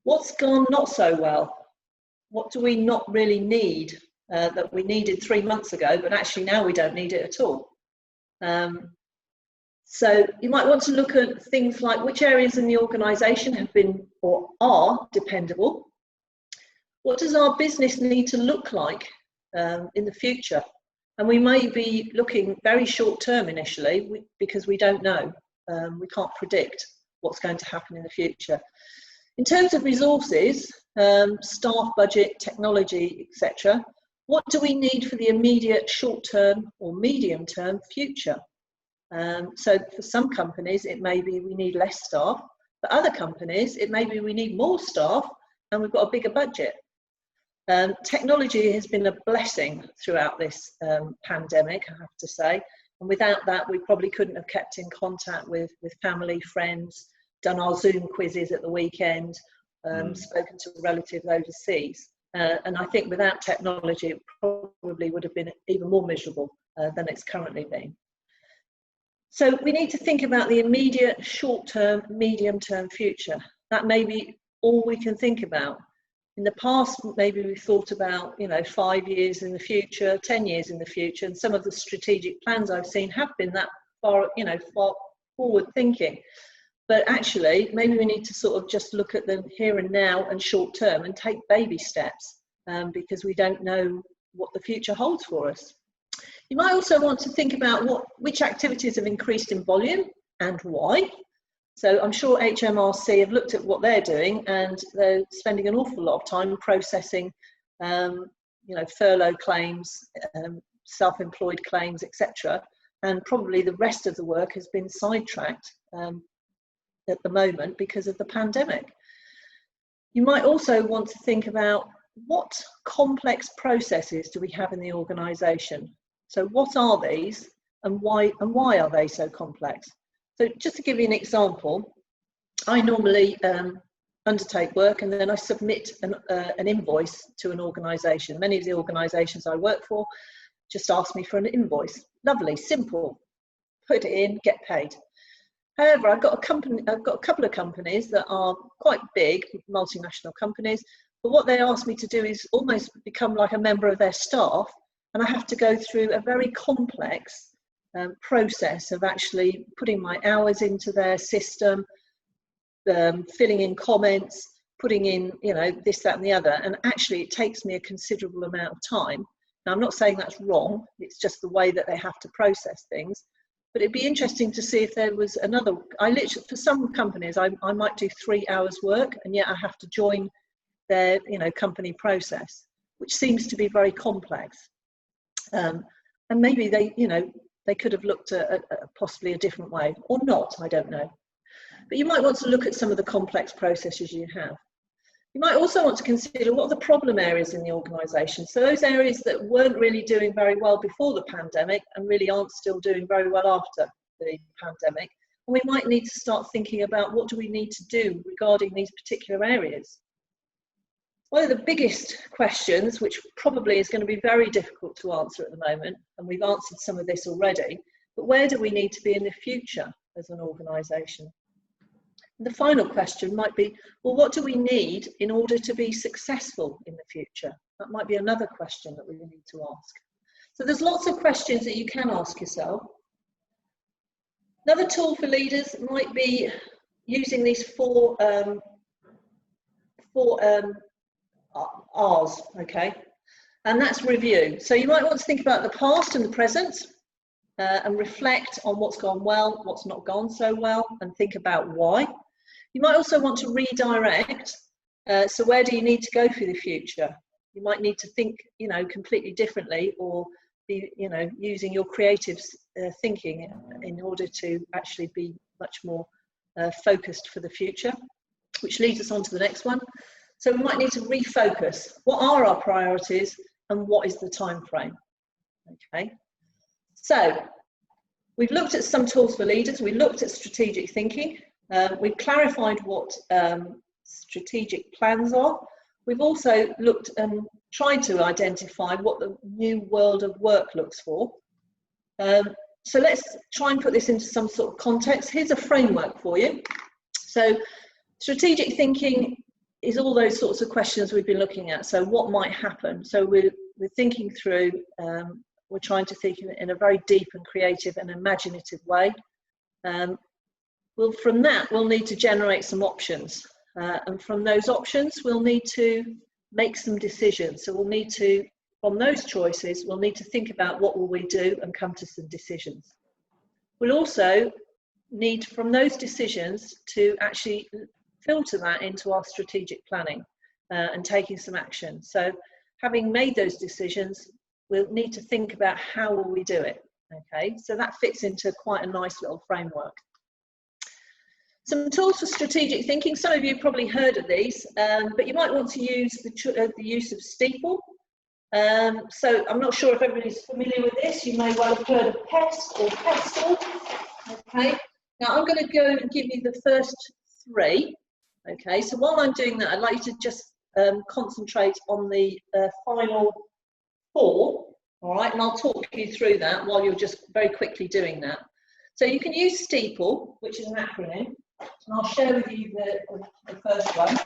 What's gone not so well? What do we not really need that we needed 3 months ago, but actually now we don't need it at all? So you might want to look at things like which areas in the organisation have been or are dependable. What does our business need to look like in the future? And we may be looking very short term initially because we don't know. We can't predict what's going to happen in the future. In terms of resources, staff, budget, technology, etc., what do we need for the immediate short-term or medium-term future? So for some companies, it may be we need less staff. For other companies, it may be we need more staff and we've got a bigger budget. Technology has been a blessing throughout this pandemic, I have to say. And without that, we probably couldn't have kept in contact with family, friends, done our Zoom quizzes at the weekend, spoken to relatives overseas. And I think without technology, it probably would have been even more miserable than it's currently been. So we need to think about the immediate, short-term, medium-term future. That may be all we can think about. In the past, maybe we thought about, 5 years in the future, 10 years in the future, and some of the strategic plans I've seen have been that far, far forward thinking. But actually, maybe we need to sort of just look at the here and now and short term and take baby steps, because we don't know what the future holds for us. You might also want to think about which activities have increased in volume and why. So I'm sure HMRC have looked at what they're doing, and they're spending an awful lot of time processing, furlough claims, self-employed claims, etc. And probably the rest of the work has been sidetracked at the moment because of the pandemic. You might also want to think about what complex processes do we have in the organisation. So what are these, and why are they so complex? So just to give you an example, I normally undertake work and then I submit an invoice to an organisation. Many of the organisations I work for just ask me for an invoice. Lovely, simple, put it in, get paid. However, I've got a couple of companies that are quite big, multinational companies, but what they ask me to do is almost become like a member of their staff, and I have to go through a very complex process of actually putting my hours into their system, filling in comments, putting in, this, that, and the other, and actually it takes me a considerable amount of time. Now, I'm not saying that's wrong, it's just the way that they have to process things. But it'd be interesting to see if there was another. For some companies, I might do 3 hours work, and yet I have to join their, company process, which seems to be very complex. And maybe they could have looked at possibly a different way, or not. I don't know. But you might want to look at some of the complex processes you have. You might also want to consider what are the problem areas in the organisation. So those areas that weren't really doing very well before the pandemic and really aren't still doing very well after the pandemic. And we might need to start thinking about what do we need to do regarding these particular areas. One of the biggest questions, which probably is going to be very difficult to answer at the moment, and we've answered some of this already, but where do we need to be in the future as an organisation? The final question might be, well, what do we need in order to be successful in the future? That might be another question that we need to ask. So there's lots of questions that you can ask yourself. Another tool for leaders might be using these four R's, okay? And that's review. So you might want to think about the past and the present, and reflect on what's gone well, what's not gone so well, and think about why. You might also want to redirect. So where do you need to go for the future? You might need to think, completely differently, or be, using your creative thinking in order to actually be much more focused for the future, which leads us on to the next one. So we might need to refocus. What are our priorities and what is the time frame? Okay. So we've looked at some tools for leaders. We looked at strategic thinking. We've clarified what strategic plans are. We've also looked and tried to identify what the new world of work looks for. So let's try and put this into some sort of context. Here's a framework for you. So strategic thinking is all those sorts of questions we've been looking at. So what might happen? So we're thinking through, we're trying to think in a very deep and creative and imaginative way. Well, from that, we'll need to generate some options. And from those options, we'll need to make some decisions. So we'll need to, from those choices, we'll need to think about what will we do and come to some decisions. We'll also need, from those decisions, to actually filter that into our strategic planning and taking some action. So having made those decisions, we'll need to think about how will we do it. Okay, so that fits into quite a nice little framework. Some tools for strategic thinking. Some of you probably heard of these, but you might want to use the use of Steeple. So I'm not sure if everybody's familiar with this. You may well have heard of PEST or PESTLE. Okay, now I'm going to go and give you the first three. Okay, so while I'm doing that, I'd like you to just concentrate on the final four. All right, and I'll talk you through that while you're just very quickly doing that. So you can use STEEPLE, which is an acronym, and I'll share with you the first one.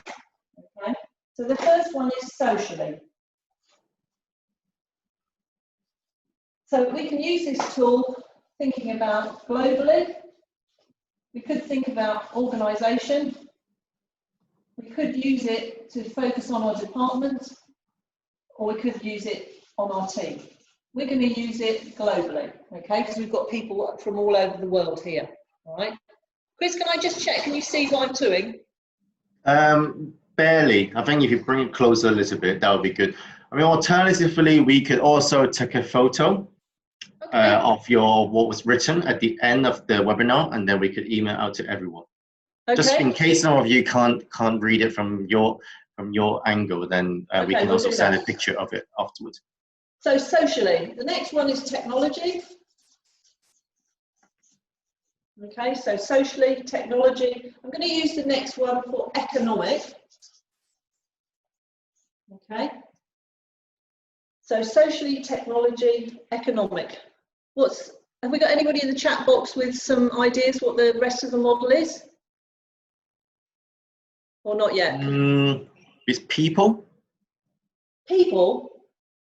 Okay. So the first one is socially. So we can use this tool thinking about globally. We could think about organisation. We could use it to focus on our department, or we could use it on our team. We're going to use it globally, okay, because we've got people from all over the world here, all right? Chris, can I just check, can you see what I'm doing? Barely. I think if you bring it closer a little bit, that would be good. I mean, alternatively, we could also take a photo of what was written at the end of the webinar, and then we could email out to everyone. Okay. Just in case some of you can't read it from your angle, then we can also send a picture of it afterwards. So socially, the next one is technology. Okay, so socially, technology. I'm going to use the next one for economic. Okay. So socially, technology, economic. Have we got anybody in the chat box with some ideas what the rest of the model is? Or not yet? It's people. People?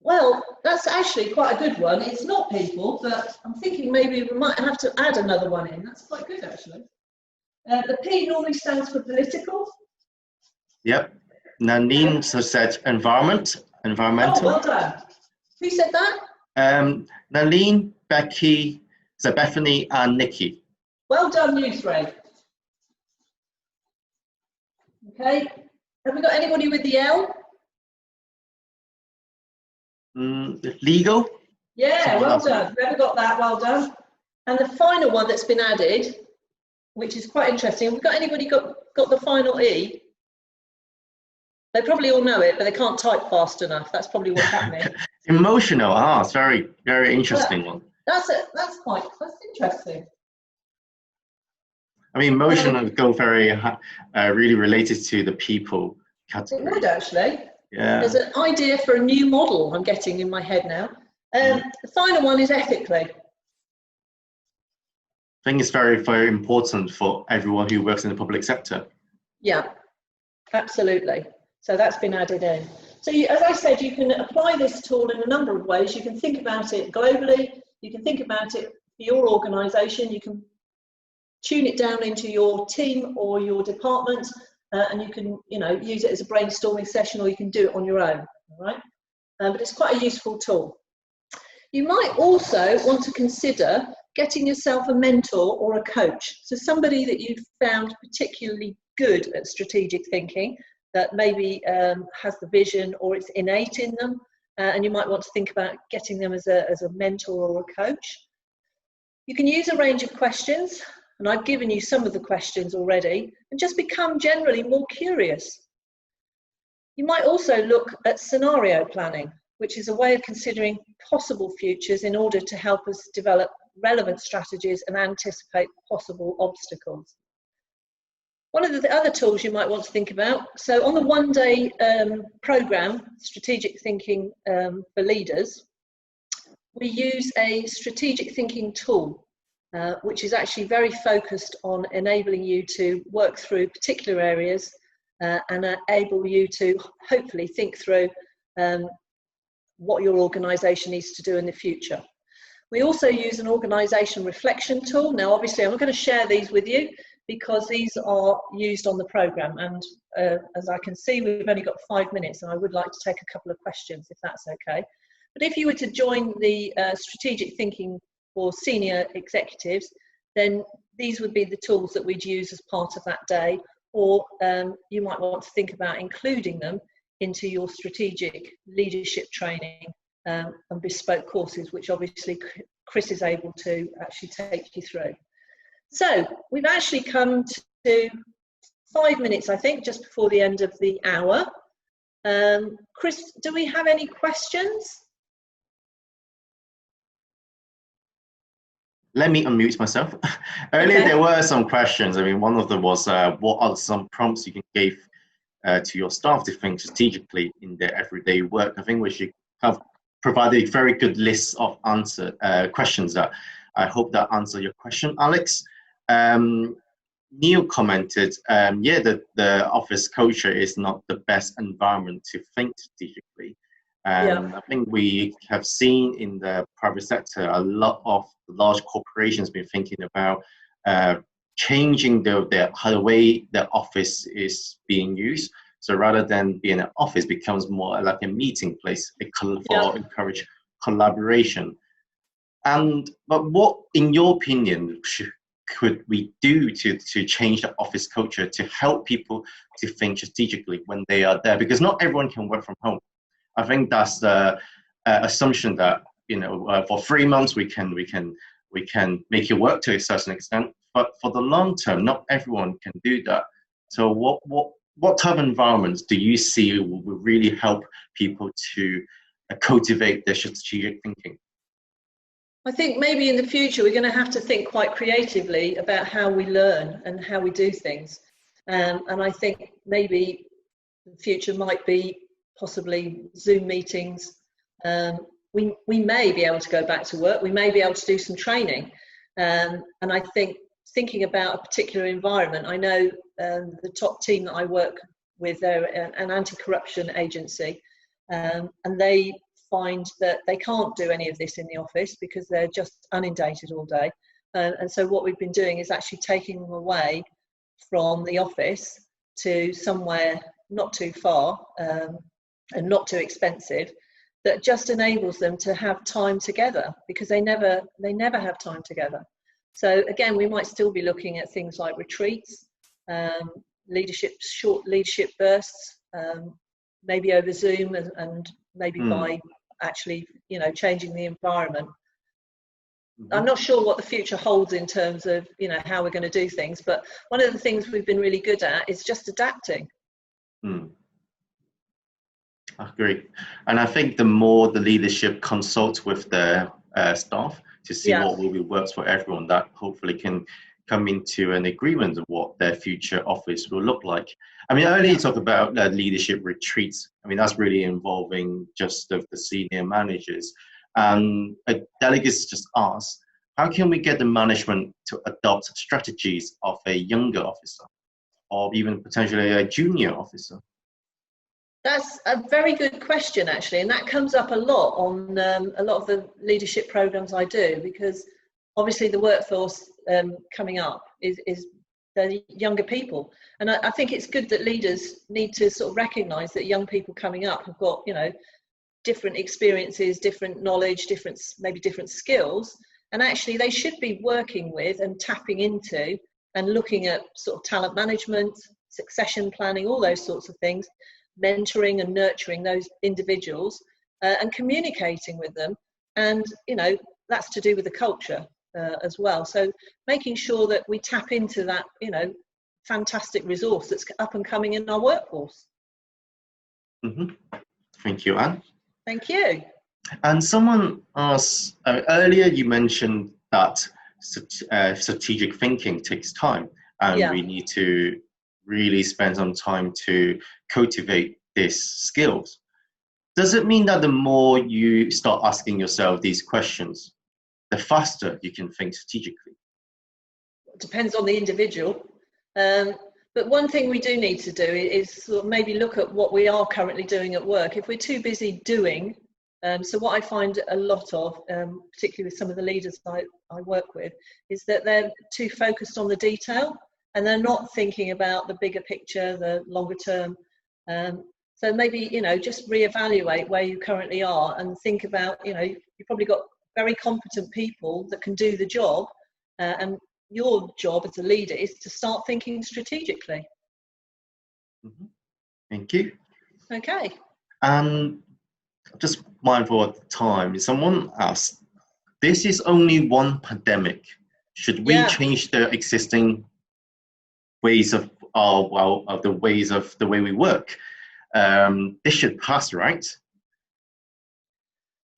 Well, that's actually quite a good one. It's not people, but I'm thinking maybe we might have to add another one in. That's quite good, actually. The P normally stands for political. Yep. Nanine said environmental. Oh, well done. Who said that? Nanine, Becky, so Bethany and Nikki. Well done, you three. Okay. Have we got anybody with the L? Legal? Yeah, well done. Whoever got that, well done. And the final one that's been added, which is quite interesting. Have we got anybody got the final E? They probably all know it, but they can't type fast enough. That's probably what's happening. Emotional. It's very, very interesting one. That's interesting. I mean, emotional go very, really related to the people category. It would actually. Yeah. There's an idea for a new model I'm getting in my head now. The final one is ethically. I think it's very, very important for everyone who works in the public sector. Yeah, absolutely. So that's been added in. So as I said, you can apply this tool in a number of ways. You can think about it globally. You can think about it for your organisation. You can tune it down into your team or your department, and you can, use it as a brainstorming session, or you can do it on your own. All right, but it's quite a useful tool. You might also want to consider getting yourself a mentor or a coach. So somebody that you've found particularly good at strategic thinking, that maybe has the vision or it's innate in them, and you might want to think about getting them as a mentor or a coach. You can use a range of questions, and I've given you some of the questions already, and just become generally more curious. You might also look at scenario planning, which is a way of considering possible futures in order to help us develop relevant strategies and anticipate possible obstacles. One of the other tools you might want to think about, so on the one-day programme, Strategic Thinking for Leaders, we use a strategic thinking tool, which is actually very focused on enabling you to work through particular areas and enable you to hopefully think through what your organisation needs to do in the future. We also use an organisation reflection tool. Now, obviously, I'm not going to share these with you because these are used on the programme, and as I can see, we've only got 5 minutes, and I would like to take a couple of questions if that's okay. But if you were to join the strategic thinking for senior executives, then these would be the tools that we'd use as part of that day, or you might want to think about including them into your strategic leadership training and bespoke courses, which obviously Chris is able to actually take you through. So we've actually come to 5 minutes, I think, just before the end of the hour. Chris, do we have any questions? Let me unmute myself. Earlier, there were some questions. I mean, one of them was, what are some prompts you can give to your staff to think strategically in their everyday work? I think we should have provided a very good list of questions that I hope that answered your question, Alex. Neil commented, yeah, the office culture is not the best environment to think strategically. Yeah. I think we have seen in the private sector a lot of large corporations been thinking about changing the way the office is being used. So rather than being an office, becomes more like a meeting place, Yeah. for encourage collaboration. But what, in your opinion, could we do to change the office culture to help people to think strategically when they are there? Because not everyone can work from home. I think that's the assumption that for 3 months we can make it work to a certain extent, but for the long term, not everyone can do that. So what type of environments do you see will really help people to cultivate their strategic thinking? I think maybe in the future we're going to have to think quite creatively about how we learn and how we do things. And I think maybe the future might be possibly Zoom meetings. We may be able to go back to work. We may be able to do some training. And I think thinking about a particular environment, I know the top team that I work with, they're an anti-corruption agency, and they find that they can't do any of this in the office because they're just inundated all day. And so what we've been doing is actually taking them away from the office to somewhere not too far and not too expensive, that just enables them to have time together, because they never have time together. So again, we might still be looking at things like retreats, short leadership bursts, maybe over Zoom, and maybe by actually, changing the environment. I'm not sure what the future holds in terms of, how we're going to do things, but one of the things we've been really good at is just adapting. I agree. And I think the more the leadership consults with their staff to see what really works for everyone, that hopefully can come into an agreement of what their future office will look like. I mean, earlier you talked about leadership retreats. I mean, that's really involving just the senior managers. Delegates just asked, how can we get the management to adopt strategies of a younger officer, or even potentially a junior officer? That's a very good question, actually, and that comes up a lot on a lot of the leadership programs I do, because obviously the workforce coming up is the younger people, and I think it's good that leaders need to sort of recognise that young people coming up have got different experiences, different knowledge, maybe different skills, and actually they should be working with and tapping into and looking at sort of talent management, succession planning, all those sorts of things, mentoring and nurturing those individuals, and communicating with them. And that's to do with the culture as well. So making sure that we tap into that fantastic resource that's up and coming in our workforce. Thank you, Anne. Thank you. And someone asked, earlier you mentioned that strategic thinking takes time, and we need to really spend some time to cultivate these skills. Does it mean that the more you start asking yourself these questions, the faster you can think strategically? It depends on the individual. But one thing we do need to do is sort of maybe look at what we are currently doing at work. If we're too busy doing, so what I find a lot of, particularly with some of the leaders I work with, is that they're too focused on the detail and they're not thinking about the bigger picture, the longer term. So maybe, just reevaluate where you currently are and think about, you've probably got very competent people that can do the job, and your job as a leader is to start thinking strategically. Thank you. Okay. Just mindful of the time, someone asked, this is only one pandemic. Should we change the existing ways of the way we work? This should pass, right?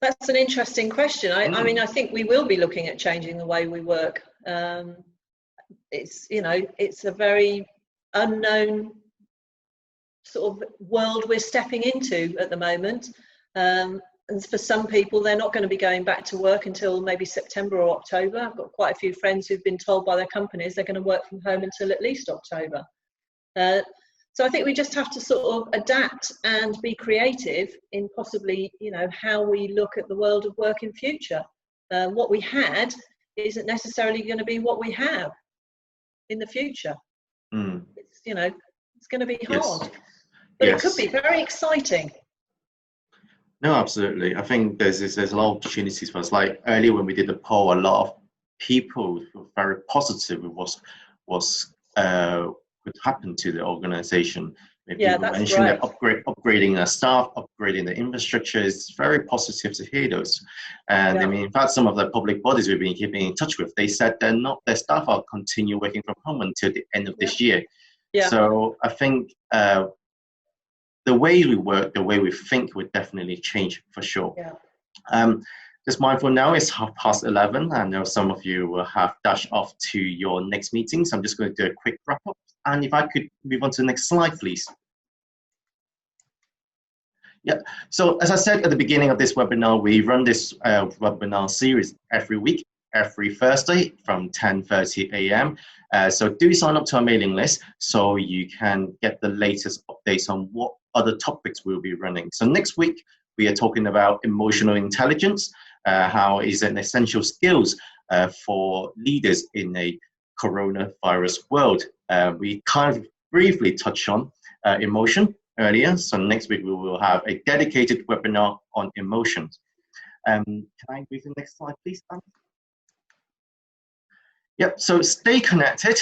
That's an interesting question. I mean, I think we will be looking at changing the way we work. It's a very unknown sort of world we're stepping into at the moment. and for some people, they're not going to be going back to work until maybe September or October. I've got quite a few friends who've been told by their companies they're going to work from home until at least October. So I think we just have to sort of adapt and be creative in possibly, you know, how we look at the world of work in future. What we had isn't necessarily going to be what we have in the future. It's, you know, it's going to be hard, but it could be very exciting. No, absolutely. I think there's a lot of opportunities for us. Like earlier when we did the poll, a lot of people were very positive with what could happen to the organization. People mentioned that upgrading their staff, upgrading the infrastructure is very positive to hear those. And I mean, in fact, some of the public bodies we've been keeping in touch with, they said their staff are continue working from home until the end of this year. So I think the way we work, the way we think would definitely change for sure. Just mindful now, it's 11:30. I know some of you will have dashed off to your next meeting, so I'm just going to do a quick wrap up. And if I could move on to the next slide, please. So as I said at the beginning of this webinar, we run this webinar series every week, every Thursday from 10:30 a.m. So do sign up to our mailing list so you can get the latest updates on what other topics we'll be running. So next week, we are talking about emotional intelligence, how is an essential skills for leaders in a coronavirus world. We kind of briefly touched on emotion earlier, so next week we will have a dedicated webinar on emotions. Can I move to the next slide, please, Dan? Yep, so stay connected.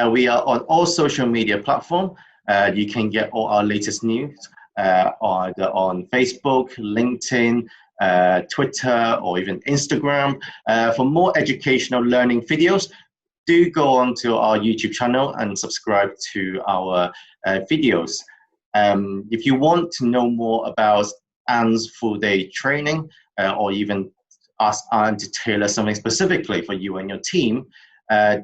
We are on all social media platforms. You can get all our latest news either on Facebook, LinkedIn, Twitter, or even Instagram. For more educational learning videos, do go on to our YouTube channel and subscribe to our videos. If you want to know more about Anne's full day training, or even ask Anne to tailor something specifically for you and your team,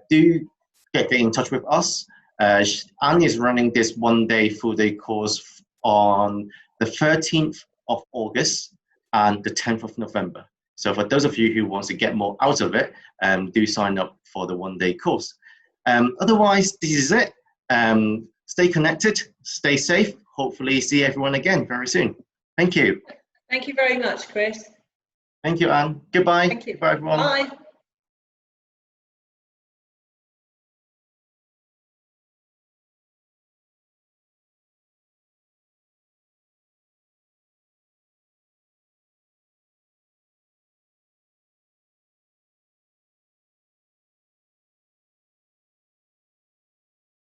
do get in touch with us. Anne is running this one-day full-day course on the 13th of August and the 10th of November. So for those of you who want to get more out of it, do sign up for the one-day course. Otherwise, this is it. Stay connected, stay safe. Hopefully see everyone again very soon. Thank you. Thank you very much, Chris. Thank you, Anne. Goodbye. Thank you. Bye, everyone. Bye.